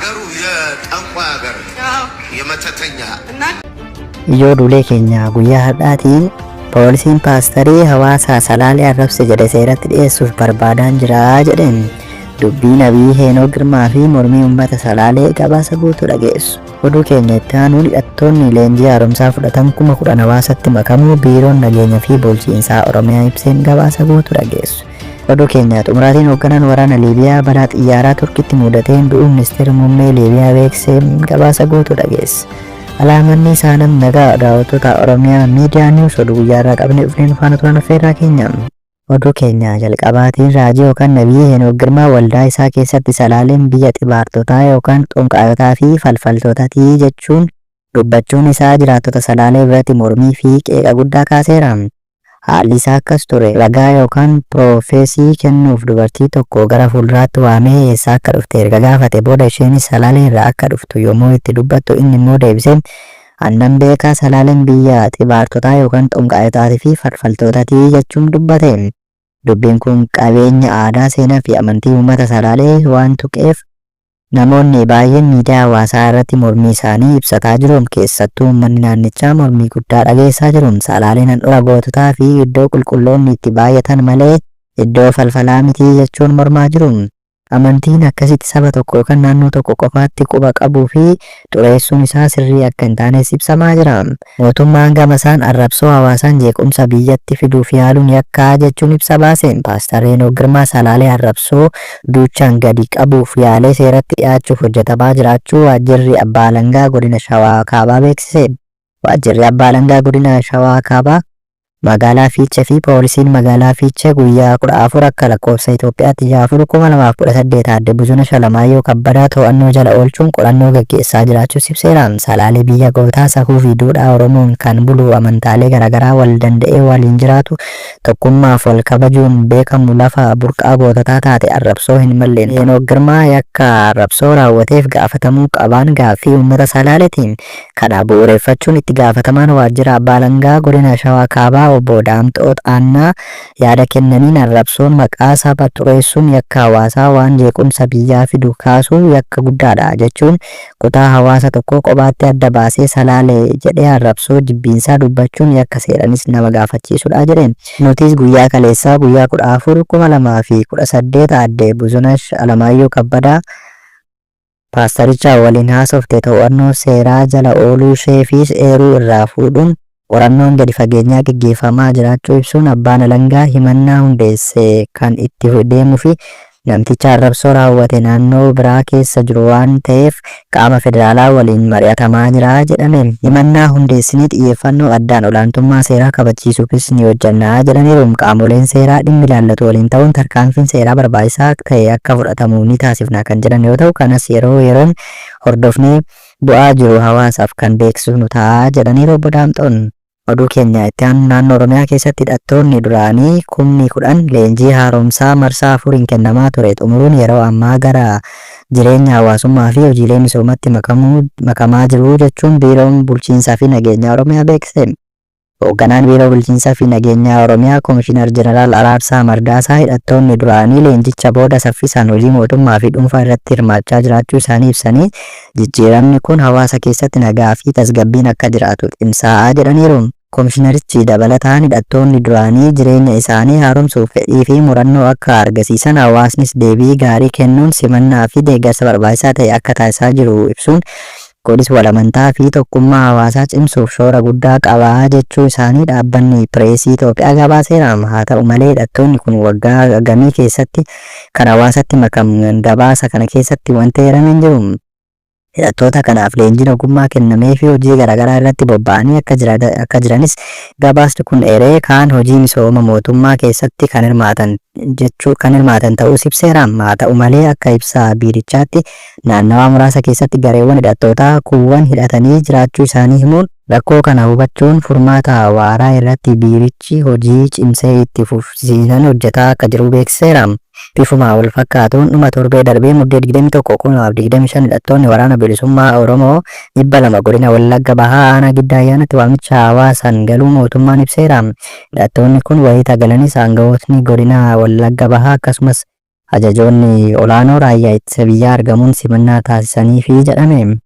አገሩ የጠንቋይ አገር የመተተኛ Ijoo duulee keenya guyyaa har'aatiin poolisiin paastarii hawaasaa salaalee arrabse jedhe seeratti dhiyeessuuf barbaadaa jira jedheen dubbii nabii Heenoo Girmaa fi mormii uummata salaalee gabaasa guutuu dhageessu. Oduu keenya itti aanuun hidhattoonni leenjii haaromsaa fudhatan 10,000 hawaasatti makamuu biiroon nageenya fi bulchiinsaa Oromiyaa ibseen gabaasa guutuu dhageessu. Oduu keenya xumuraatiin hoogganaan waraana Liibiyaa balaa xiyyaaraa Turkiitti mudateen du'uu ministeera muummee Liibiyaa beeksiseen gabaasa guutuu dhageessa. Alaamanni isaanam nagaa daawwattoota Oromiyaa miidiyaa niwus oduu guyyaarraa qabne dhufneen faana turan affeerraa keenya. Oduu keenya jalqabaatiin raajii yookaan nabii Heenoo Girmaa waldaa isaa keessatti salaaleen biyya xibaartotaa yookaan xonqaayotaa fi falfaltootatii jechuun dubbachuun isaa jiraattota salaalee biratti mormii fi qeeqa guddaa kaaseera. Haalli isaa akkas ture. Ragaa yookaan piroofeesii kennuuf dubartii tokko gara fuulduraatti waamee eessaa akka dhufte erga gaafate booda isheenis salaalee irraa akka dhuftu yommuu itti dubbattu inni immoo deebisee annan beekaa salaaleen biyya xibaartotaa yookaan xonqaayotaatii fi falfaltootatii jechuun dubbate. Dubbiin kun qabeenya aadaa, seenaa fi amantii uummata salaalee waan tuqeef namoonni baay'een miidiyaa hawaasaa irratti mormii isaanii ibsataa jiru. Keessattuu uummanni naannichaa mormii guddaa dhageessaa jiru. Salaaleen handhuura goototaa fi iddoo qulqulloonni itti baay'atan malee iddoo falfalaa miti jechuun mormaa jiru. Amantiin akkasitti saba tokko yookaan naannoo tokko qofaatti quba qabuu fi xureessuun isaa sirrii akka hin taanes ibsamaa jira. Mootummaan gama isaan arrabsoo hawaasaan jeequmsa biyyatti fiduuf yaaluun yakkaa jechuun ibsa baaseen Paaster Heenoo Girmaa salaalee arrabsoo duuchaan gadi qabuuf yaalee seeratti dhiyaachuuf hojjetamaa jiraachuu waajjirri abbaa alangaa godina Shawaa Kaabaa beeksise. Waajjirri abbaa alangaa godina Shawaa Kaabaa magaalaa Fiichee fi poolisiin magaalaa Fiichee guyyaa 14 akka lakkoofsa Itoophiyaatti 2018 adde Buzuna Shalamaayyoo Kabbadaa to'annoo jala oolchuun qorannoo gaggeessaa jiraachuus ibseera. Salaalee biyya gootaa safuu fi duudhaa Oromoon kan bulu amantaalee garaagaraa wal danda'ee waliin jiraatu tokkummaaf wal kabajuun beekamu lafa burqaa goototaa taate arrabsoo hin malleen Heenoo Girmaa yakka arrabsoo raawwateef gaafatamuu qabaan gaaffii uummata Salaaleetiin. Kana bu'uureffachuun itti gaafatamaan waajjira abbaa alangaa godina Shawaa Kaabaa obbo Daamxoo Xaannaa yaada kennaniin arrabsoon maqaa saba xureessuun yakka hawaasaa waan jeequmsa biyyaa fidu kaasuu yakka guddaadha jechuun kutaa hawaasa tokkoo kophaatti adda baasee salaalee jedhee arrabsoo jibbiinsaa dubbachuun yakka seeranis nama gaafachiisudha jedheen. Nutis guyyaa kaleessaa guyyaa 14/2018 adde Buzunash Alamaayyoo Kabbadaa paastaricha waliin haasofte to'annoo seeraa jala ooluu ishee fi eeruu irraa fuudhuun qorannoon gadi fageenyaa gaggeeffamaa jiraachuu ibsuun abbaan alangaa himannaa hundeesse kan itti deemuu fi namticha arrabsoo raawwate naannoo biraa keessa jiru waan ta'eef qaama federaalaa waliin mari'atamaa jira jedhameen. Himannaa hundeessinii xiyyeeffannoo addaan olaantummaa seeraa kabachiisuufis ni hojjannaa jedhaniiru. Qaamoleen seeraa dhimmi ilaallatu waliin ta'uun tarkaanfiin seeraa barbaachisaa ta'e akka fudhatamu ni taasifna kan jedhan yoo ta'u kanas yeroo yeroon hordofnee bu'aa jiru hawaasaaf kan beeksisnu ta'a jedhaniiru obbo Daamxoon. Oduu keenya itti aanu naannoo Oromiyaa keessatti hidhattoonni duraanii 10,000 leenjii haaromsaa marsaa 4 kennamaa ture xumuruun yeroo ammaa gara jireenya hawaasummaa fi hojiilee misoomatti makamaa jiru jechuun biiroon bulchiinsaa fi nageenya Oromiyaa beeksise. Hoogganaan biiroo bulchiinsaa fi nageenya Oromiyaa Komishinar Jeneraal Araarsaa Mardaasaa hidhattoonni duraanii leenjicha booda saffisaan hojii mootummaa fi dhuunfaa irratti hirmaachaa jiraachuu isaanii ibsanii jijjiiramni kun hawaasa keessatti nagaa fi tasgabbiin akka jiraatu cimsaa jedhaniiru. Komishinarichi dabalataan hidhattoonni duraanii jireenya isaanii haaromsuuf fedhii fi murannoo akka argisiisan hawaasnis deebii gaarii kennuun simannaa fi deeggarsa barbaachisaa ta'e akka taasisaa jiru ibsuun kunis walamantaa fi tokkummaa hawaasaa cimsuuf shoora guddaa qabaa jechuu isaanii dhaabbanni Pireesii Itoophiyaa gabaaseera. Haa ta'u malee hidhattoonni kun waggaa gamii keessatti kan hawaasatti makaman gabaasa kana keessatti wanti eeramee hin jiru. Hidhattoota kanaaf leenjiin ogummaa kennamee fi hojii garaagaraa irratti bobba'anii akka jiranis gabaasni kun eeree kaan hojii misooma mootummaa keessatti kan hirmaatan ta'uus ibseera. Haa ta'u malee akka ibsa biirichaatti naannawaa muraasa keessatti gareewwan hidhattootaa kuuwwan hidhatanii jiraachuu isaanii himuun rakkoo kana hubachuun furmaata waaraa irratti biirichi hojii cimsee itti fufsiisan hojjetaa akka jiru beeksiseera. Bifuma wal fakkaatuun dhuma torbee darbee muddee 21/2025 hidhattoonni waraana bilisummaa Oromoo 200 godina Wallagga Bahaa aanaa Giddaa Ayyaanaatti waamicha hawaasaan galuu mootummaan ibseera. Hidhattoonni kun wayita galanis aangawootni godina Wallagga Bahaa akkasumas ajajoonni olaanoo raayyaa ittisa biyyaa argamuun simannaa taasisaniifi jedhame.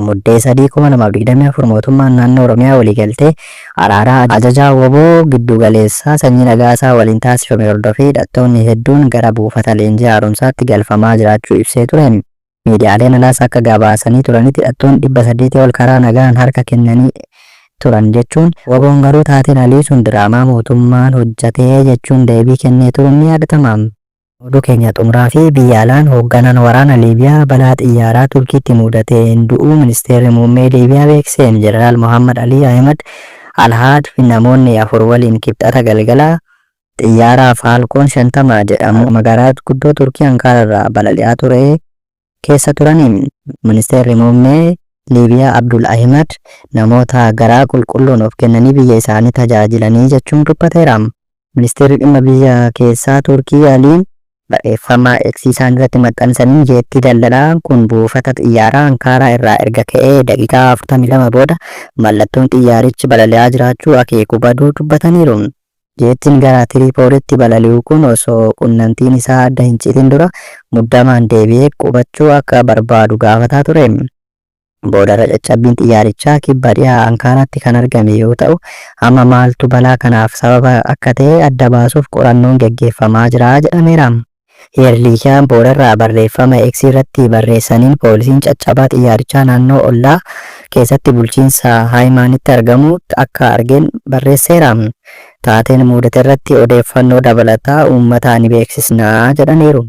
Muddee 3/2024 mootummaan naannoo Oromiyaa waliigaltee araaraa ajajaa woboo giddu galeessaa Sanyii Nagaasaa waliin taasifame hordofee hidhattoonni hedduun gara buufata leenjii haaromsaatti galfamaa jiraachuu ibsee ture. Miidiyaaleen alaas akka gabaasanii turanitti hidhattoonni 800 ol karaa nagaan harka kennanii turan jechuun woboon garuu taateen alii sun diraamaa mootummaan hojjatee jechuun deebii kennee turuun ni yaadatama. Oduu keenya xumuraa fi biyya alaan hoogganaan waraana Liibiyaa balaa xiyyaaraa Turkiitti mudateen du'uu ministeerri muummee Liibiyaa beeksise. Jeneraal Mohammad Ali Ahmed Alhaad fi namoonni 4 waliin kibxata galgala xiyyaara Faalkoon 50 jedhamu magaalaa guddoo Turkii Ankaara irraa balali'aa ture keessa turaniin ministeerri muummee Liibiyaa Abdul Ahmed namoota garaa qulqulluun of kennanii biyya isaanii tajaajilanii jechuun dubbateera. Ministeerri dhimma biyya keessaa Turkii Aliin barreeffama eegsisaan irratti maxxansaniin jeetti daldalaa kun buufata xiyyaaraa Ankaaraa irraa erga ka'ee daqiiqaa 42 booda mallattoon xiyyaarichi balali'aa jiraachuu akeeku baduu dubbataniiru. Jeettiin gara Tiriipoolitti balali'u kun osoo qunnamtiin isaa adda hin citin dura muddamaan deebi'ee qubachuu akka barbaadu gaafataa ture. Boodarra caccabbiin xiyyaarichaa kibba dhiyaa Ankaaraatti kan argame yoo ta'u, amma maaltu balaa kanaaf sababa akka ta'e adda baasuuf qorannoon gaggeeffamaa jira jedhameera. Heerliikiyaan boodarraa barreeffama eegsii irratti barreessaniin poolisiin caccabaa xiyyaarichaa naannoo ollaa keessatti bulchiinsa Haayimaanitti argamu akka argeen barreesseera. Taateen mudate irratti odeeffannoo dabalataa uummataa ni beeksisnaa jedhaniiru.